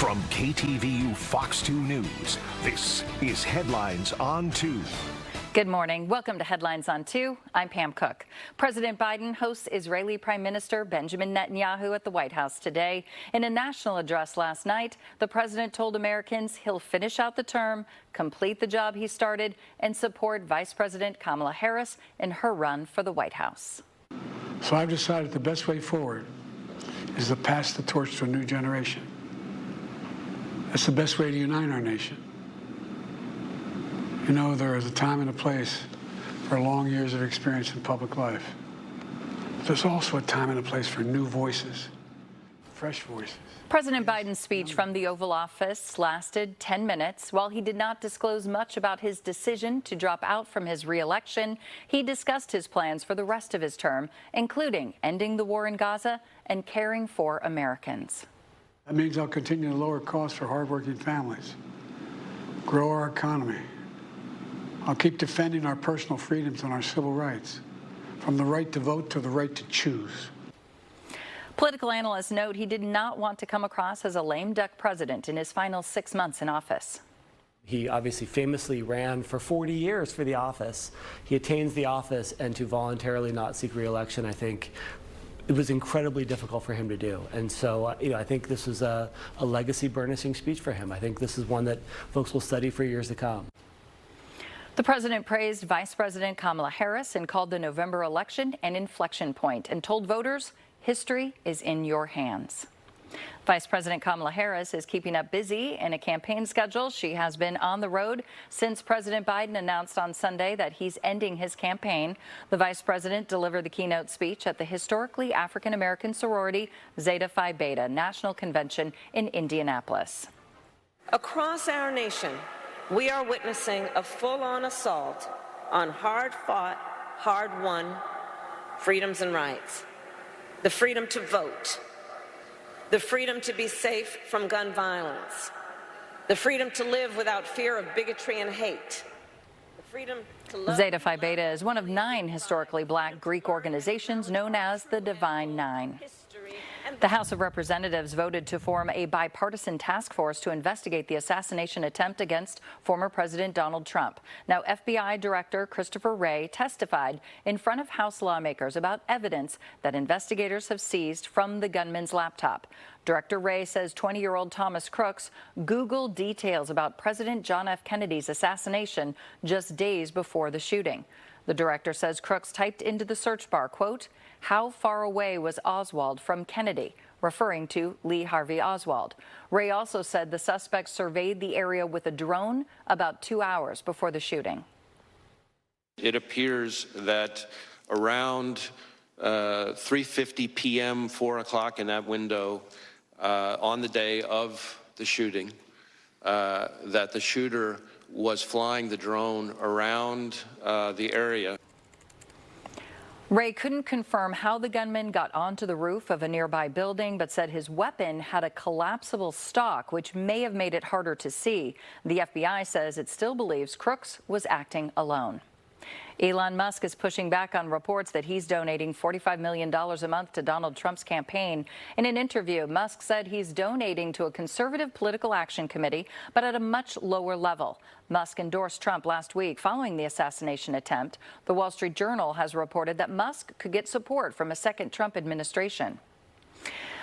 From KTVU Fox 2 News, this is Headlines on 2. Good morning. Welcome to Headlines on 2. I'm Pam Cook. President Biden hosts Israeli Prime Minister Benjamin Netanyahu at the White House today. In a national address last night, the president told Americans he'll finish out the term, complete the job he started, and support Vice President Kamala Harris in her run for the White House. So I've decided the best way forward is to pass the torch to a new generation. That's the best way to unite our nation. You know, there is a time and a place for long years of experience in public life. But there's also a time and a place for new voices, fresh voices. President Biden's speech from the Oval Office lasted 10 minutes. While he did not disclose much about his decision to drop out from his re-election, he discussed his plans for the rest of his term, including ending the war in Gaza and caring for Americans. That means I'll continue to lower costs for hardworking families, grow our economy. I'll keep defending our personal freedoms and our civil rights, from the right to vote to the right to choose. Political analysts note he did not want to come across as a lame duck president in his final 6 months in office. He obviously famously ran for 40 years for the office. He attains the office, and to voluntarily not seek re-election, I think, it was incredibly difficult for him to do. And so, I think this was a legacy burnishing speech for him. I think this is one that folks will study for years to come. The president praised Vice President Kamala Harris and called the November election an inflection point and told voters history is in your hands. Vice President Kamala Harris is keeping up busy in a campaign schedule. She has been on the road since President Biden announced on Sunday that he's ending his campaign. The vice president delivered the keynote speech at the historically African-American sorority Zeta Phi Beta National Convention in Indianapolis. Across our nation, we are witnessing a full-on assault on hard-fought, hard-won freedoms and rights. The freedom to vote, the freedom to be safe from gun violence, the freedom to live without fear of bigotry and hate, the freedom to love. Zeta Phi Beta is one of 9 historically black Greek organizations known as the Divine Nine. The House of Representatives voted to form a bipartisan task force to investigate the assassination attempt against former President Donald Trump. Now, FBI Director Christopher Wray testified in front of House lawmakers about evidence that investigators have seized from the gunman's laptop. Director Wray says 20-year-old Thomas Crooks Googled details about President John F. Kennedy's assassination just days before the shooting. The director says Crooks typed into the search bar, quote, "How far away was Oswald from Kennedy?" referring to Lee Harvey Oswald. Wray also said the suspect surveyed the area with a drone about 2 hours before the shooting. It appears that around 3:50 p.m., 4 o'clock in that window, on the day of the shooting, that the shooter was flying the drone around the area. Wray couldn't confirm how the gunman got onto the roof of a nearby building, but said his weapon had a collapsible stock, which may have made it harder to see. The FBI says it still believes Crooks was acting alone. Elon Musk is pushing back on reports that he's donating $45 million a month to Donald Trump's campaign. In an interview, Musk said he's donating to a conservative political action committee, but at a much lower level. Musk endorsed Trump last week following the assassination attempt. The Wall Street Journal has reported that Musk could get support from a second Trump administration.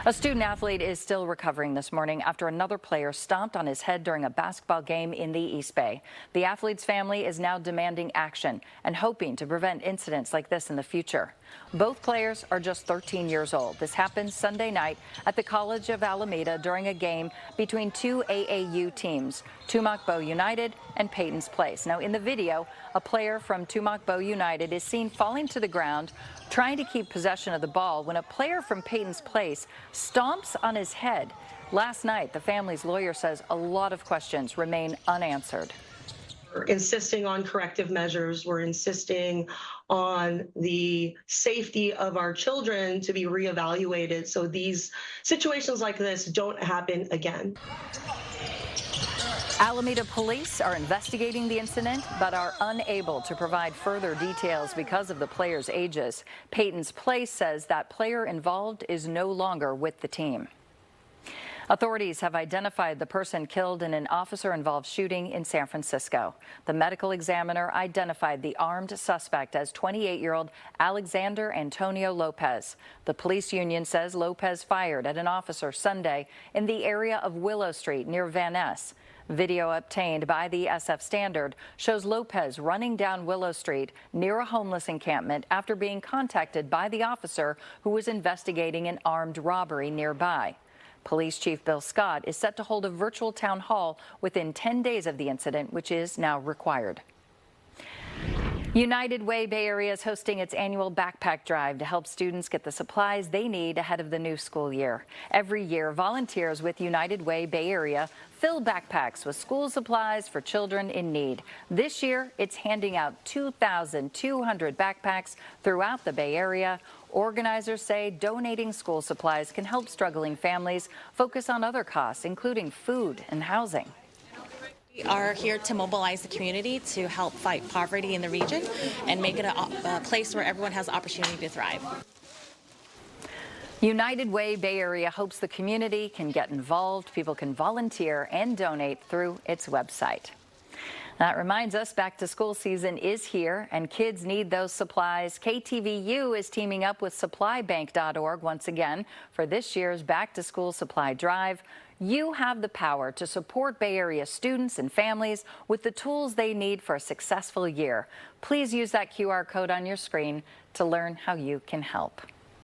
A student athlete is still recovering this morning after another player stomped on his head during a basketball game in the East Bay. The athlete's family is now demanding action and hoping to prevent incidents like this in the future. Both players are just 13 years old. This happened Sunday night at the College of Alameda during a game between 2 AAU teams, Tumac Bow United and Peyton's Place. Now, in the video, a player from Tumac Bow United is seen falling to the ground, trying to keep possession of the ball when a player from Peyton's Place stomps on his head. Last night, the family's lawyer says a lot of questions remain unanswered. We're insisting on corrective measures. We're insisting on the safety of our children to be reevaluated so these situations like this don't happen again. Alameda police are investigating the incident but are unable to provide further details because of the players' ages. Peyton's Place says that player involved is no longer with the team. Authorities have identified the person killed in an officer-involved shooting in San Francisco. The medical examiner identified the armed suspect as 28-year-old Alexander Antonio Lopez. The police union says Lopez fired at an officer Sunday in the area of Willow Street near Van Ness. Video obtained by the SF Standard shows Lopez running down Willow Street near a homeless encampment after being contacted by the officer who was investigating an armed robbery nearby. Police Chief Bill Scott is set to hold a virtual town hall within 10 days of the incident, which is now required. United Way Bay Area is hosting its annual backpack drive to help students get the supplies they need ahead of the new school year. Every year, volunteers with United Way Bay Area fill backpacks with school supplies for children in need. This year, it's handing out 2,200 backpacks throughout the Bay Area. Organizers say donating school supplies can help struggling families focus on other costs, including food and housing. We are here to mobilize the community to help fight poverty in the region and make it a place where everyone has the opportunity to thrive. United Way Bay Area hopes the community can get involved. People can volunteer and donate through its website. That reminds us, back to school season is here and kids need those supplies. KTVU is teaming up with supplybank.org once again for this year's back to school supply drive. You have the power to support Bay Area students and families with the tools they need for a successful year. Please use that QR code on your screen to learn how you can help.